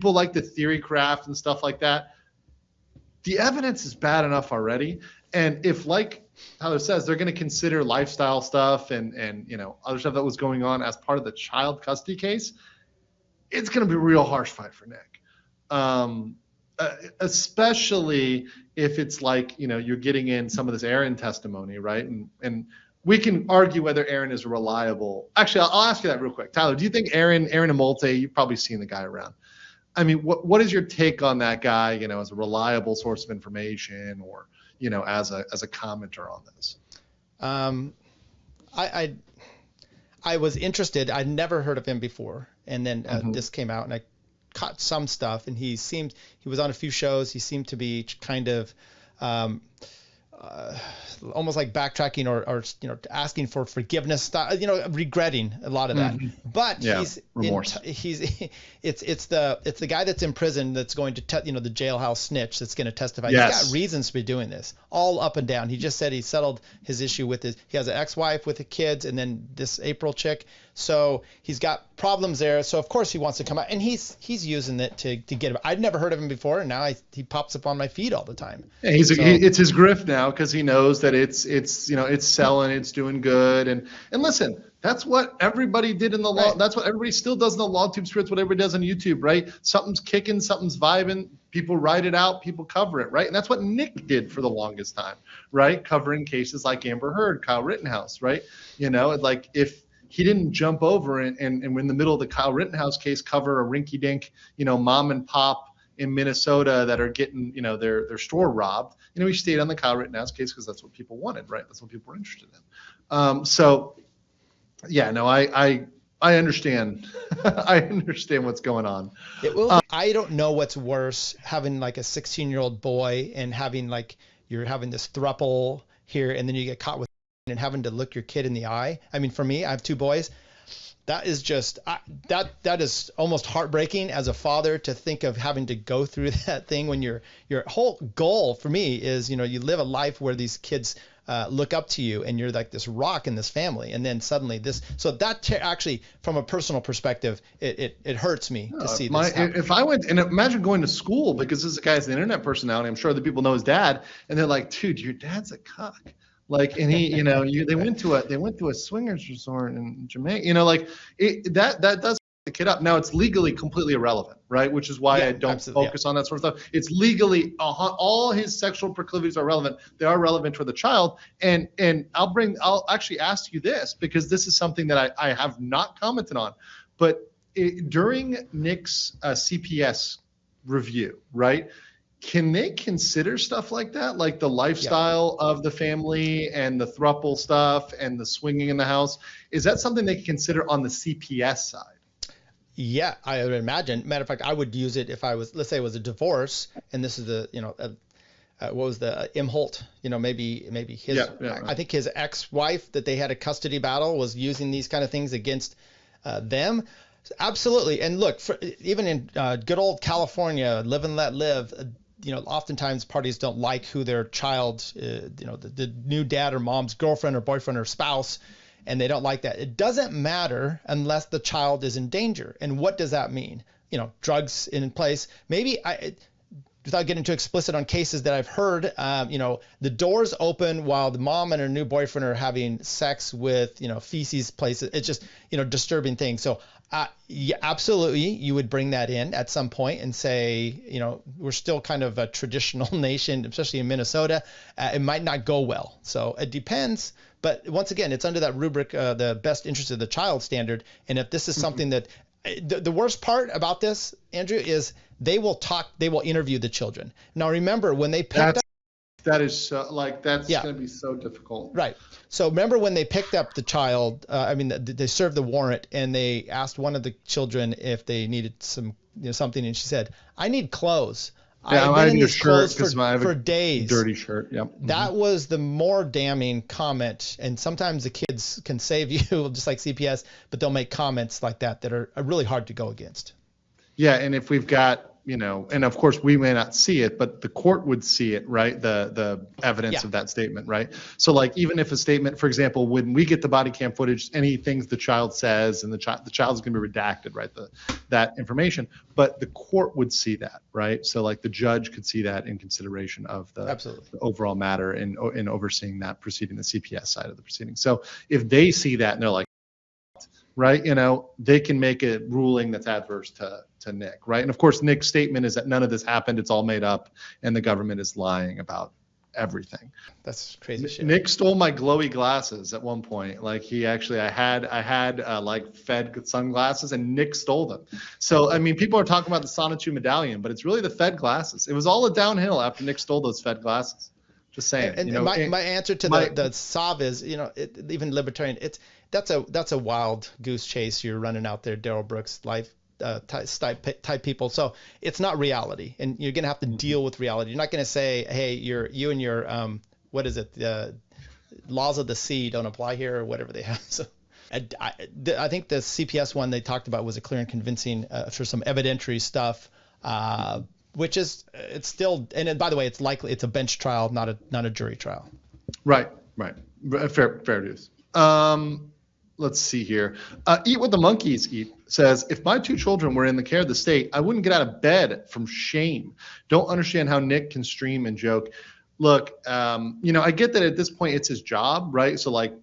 people like the theory craft and stuff like that. The evidence is bad enough already. And if, like Tyler says, they're going to consider lifestyle stuff and other stuff that was going on as part of the child custody case, it's going to be a real harsh fight for Nick. Especially if it's like, you're getting in some of this Aaron testimony, right? And we can argue whether Aaron is reliable. Actually, I'll ask you that real quick. Tyler, do you think Aaron Imholte, you've probably seen the guy around. I mean, what is your take on that guy, as a reliable source of information or, as a commenter on this? I was interested. I'd never heard of him before. And then this came out and I caught some stuff, and he was on a few shows. He seemed to be kind of almost like backtracking or asking for forgiveness, regretting a lot of that. But remorse. It's the guy that's in prison that's going to the jailhouse snitch that's going to testify. Yes. He's got reasons to be doing this, all up and down. He just said he settled his issue with he has an ex-wife with the kids, and then this April chick. So he's got problems there. So of course he wants to come out, and he's using it to get him. I'd never heard of him before, and now he pops up on my feed all the time. Yeah, it's his grift now because he knows that it's selling, it's doing good, and listen, that's what everybody did in the law. Right. That's what everybody still does in the law tube spirits. What everybody does on YouTube, right? Something's kicking, something's vibing. People write it out, people cover it, right? And that's what Nick did for the longest time, right? Covering cases like Amber Heard, Kyle Rittenhouse, right? Like if he didn't jump over and in the middle of the Kyle Rittenhouse case cover a rinky-dink, mom and pop in Minnesota that are getting, their store robbed. He stayed on the Kyle Rittenhouse case because that's what people wanted, right? That's what people were interested in. I understand. I understand what's going on. I don't know what's worse, having like a 16-year-old boy and having you're having this throuple here, and then you get caught with and having to look your kid in the eye. I mean, for me, I have two boys. That is just that is almost heartbreaking as a father to think of having to go through that thing when your whole goal for me is, you live a life where these kids look up to you and you're like this rock in this family, and then suddenly this. So that actually, from a personal perspective, it hurts me to see this happen. If I went and imagine going to school, because this guy has an internet personality, I'm sure the people know his dad, and they're like, dude, your dad's a cuck. Like, and he, they went to a swingers resort in Jamaica, that does the kid up. Now it's legally completely irrelevant, right? Which is why I don't focus on that sort of stuff. It's legally, all his sexual proclivities are relevant. They are relevant for the child. And I'll actually ask you this, because this is something that I have not commented on, but during Nick's CPS review, right? Can they consider stuff like that, like the lifestyle of the family and the throuple stuff and the swinging in the house? Is that something they can consider on the CPS side? Yeah, I would imagine. Matter of fact, I would use it if I was, let's say it was a divorce, and this is the, what was the Imholte, maybe his, I think his ex-wife that they had a custody battle was using these kind of things against them. Absolutely. And look, even in good old California, live and let live, oftentimes parties don't like who their child, the new dad or mom's girlfriend or boyfriend or spouse, and they don't like that. It doesn't matter unless the child is in danger. And what does that mean? Drugs in place. Maybe without getting too explicit on cases that I've heard, the doors open while the mom and her new boyfriend are having sex with, feces places. It's just, disturbing things. So yeah, absolutely, you would bring that in at some point and say, we're still kind of a traditional nation, especially in Minnesota. It might not go well. So it depends. But once again, it's under that rubric, the best interest of the child standard. And if this is something that the worst part about this, Andrew, is they will interview the children. Now, remember when they picked up. That is so, that's going to be so difficult. Right. So remember when they picked up the child, they served the warrant, and they asked one of the children if they needed some, something, and she said, I need clothes. Yeah, I've been in need a these shirt clothes for days. Dirty shirt. Yep. That was the more damning comment. And sometimes the kids can save you, just like CPS, but they'll make comments like that are really hard to go against. Yeah, and if we've got and of course we may not see it, but the court would see it, right? The evidence of that statement, right? So like, even if a statement, for example, when we get the body cam footage, any things the child says, and the child's going to be redacted, right? That information, but the court would see that, right? So like the judge could see that in consideration of the overall matter in overseeing that proceeding, the CPS side of the proceeding. So if they see that and they're like, right, they can make a ruling that's adverse to Nick, right? And of course, Nick's statement is that none of this happened, it's all made up, and the government is lying about everything. That's crazy shit. Nick stole my glowy glasses at one point. Like I had like Fed sunglasses, and Nick stole them. So I mean, people are talking about the Sonatu medallion, but it's really the Fed glasses. It was all a downhill after Nick stole those Fed glasses. Just saying. And my answer to the SOV is, even libertarian, that's a wild goose chase you're running out there, Darrell Brooks life type people. So it's not reality, and you're gonna have to deal with reality. You're not gonna say, hey, you and your what is it, the laws of the sea don't apply here, or whatever they have. So I think the CPS one they talked about was a clear and convincing for some evidentiary stuff. Which is, it's still, and then, by the way, it's likely it's a bench trial, not a jury trial. Right. Fair dues. Let's see here. Eat what the monkeys eat says, if my two children were in the care of the state, I wouldn't get out of bed from shame. Don't understand how Nick can stream and joke. Look, I get that at this point it's his job, right? So like,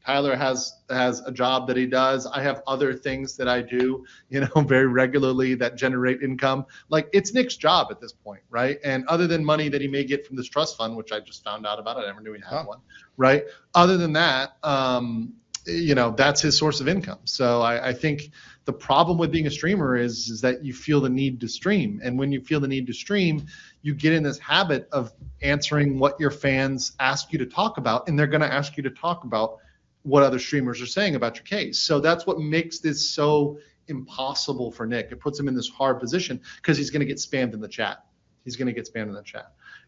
Tyler has a job that he does. I have other things that I do, very regularly that generate income. Like, it's Nick's job at this point, right? And other than money that he may get from this trust fund, which I just found out about, I never knew he had one, right? Other than that, that's his source of income. So I think the problem with being a streamer is that you feel the need to stream. And when you feel the need to stream, you get in this habit of answering what your fans ask you to talk about, and they're going to ask you to talk about what other streamers are saying about your case. So that's what makes this so impossible for Nick. It puts him in this hard position because he's going to get spammed in the chat.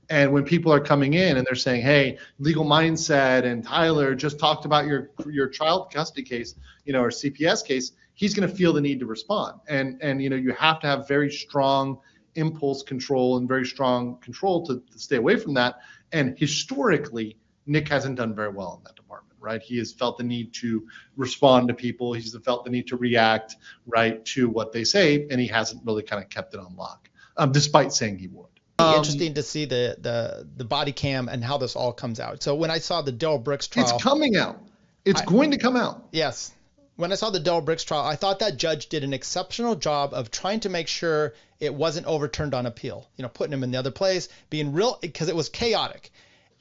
And when people are coming in and they're saying, hey, Legal Mindset and Tyler just talked about your child custody case, or CPS case, he's going to feel the need to respond. And you have to have very strong impulse control and very strong control to stay away from that. And historically, Nick hasn't done very well in that department. Right, he has felt the need to respond to people. He's felt the need to react, right, to what they say, and he hasn't really kind of kept it on lock, despite saying he would. Interesting to see the body cam and how this all comes out. So when I saw the Darrell Brooks trial, it's coming out. It's going to come out. Yes. When I saw the Darrell Brooks trial, I thought that judge did an exceptional job of trying to make sure it wasn't overturned on appeal. Putting him in the other place, being real, because it was chaotic.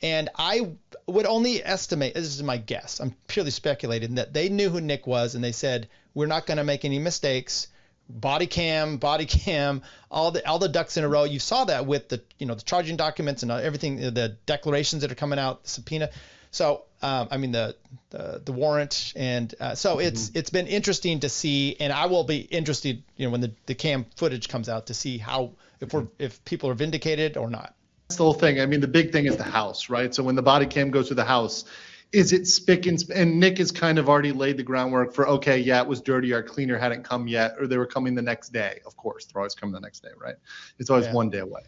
And I would only estimate, this is my guess, I'm purely speculating, that they knew who Nick was and they said, we're not going to make any mistakes. Body cam, all the ducks in a row. You saw that with the charging documents and everything, the declarations that are coming out, the subpoena. So, the warrant. And so it's been interesting to see, and I will be interested, when the cam footage comes out to see how, if people are vindicated or not. That's the whole thing. I mean, the big thing is the house, right? So when the body cam goes to the house, is it spick and span? And Nick has kind of already laid the groundwork for, okay, yeah, it was dirty. Our cleaner hadn't come yet, or they were coming the next day. Of course, they're always coming the next day, right? It's always one day away.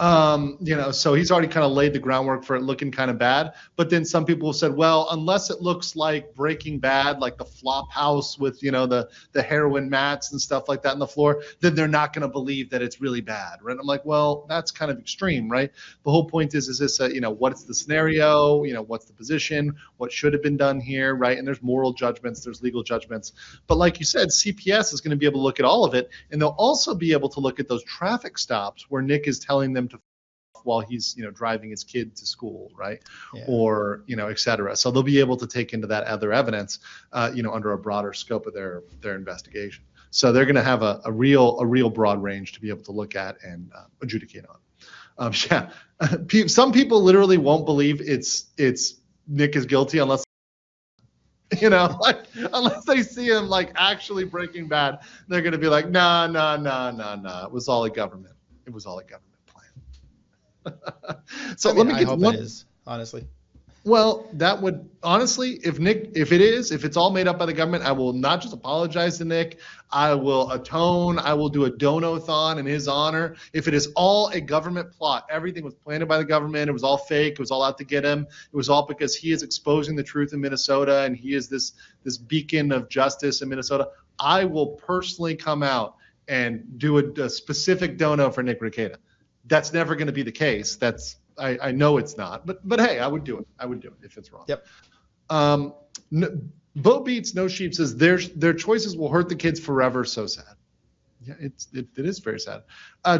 So he's already kind of laid the groundwork for it looking kind of bad. But then some people have said, well, unless it looks like Breaking Bad, like the flop house with, the heroin mats and stuff like that on the floor, then they're not going to believe that it's really bad, right? I'm like, well, that's kind of extreme, right? The whole point is this what's the scenario? What's the position? What should have been done here, right? And there's moral judgments, there's legal judgments. But like you said, CPS is going to be able to look at all of it. And they'll also be able to look at those traffic stops where Nick is telling them to while he's driving his kid to school, right? Yeah. Or et cetera. So they'll be able to take into that other evidence under a broader scope of their investigation. So they're going to have a real broad range to be able to look at and adjudicate on. Some people literally won't believe it's Nick is guilty unless unless they see him like actually Breaking Bad. They're going to be like, nah. It was all a government plan. So let me get one. It is, honestly. Well, that would honestly, if it's all made up by the government, I will not just apologize to Nick. I will atone. I will do a donathon in his honor. If it is all a government plot, everything was planted by the government. It was all fake. It was all out to get him. It was all because he is exposing the truth in Minnesota, and he is this beacon of justice in Minnesota. I will personally come out and do a specific dono for Nick Rekieta. That's never going to be the case. I know it's not, but hey, I would do it. I would do it if it's wrong. Yep. Bo Beats No Sheep says their choices will hurt the kids forever. So sad. Yeah, it is very sad.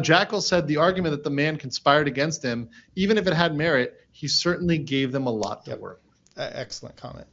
Jackal said the argument that the man conspired against him, even if it had merit, he certainly gave them a lot to work with. Excellent comment.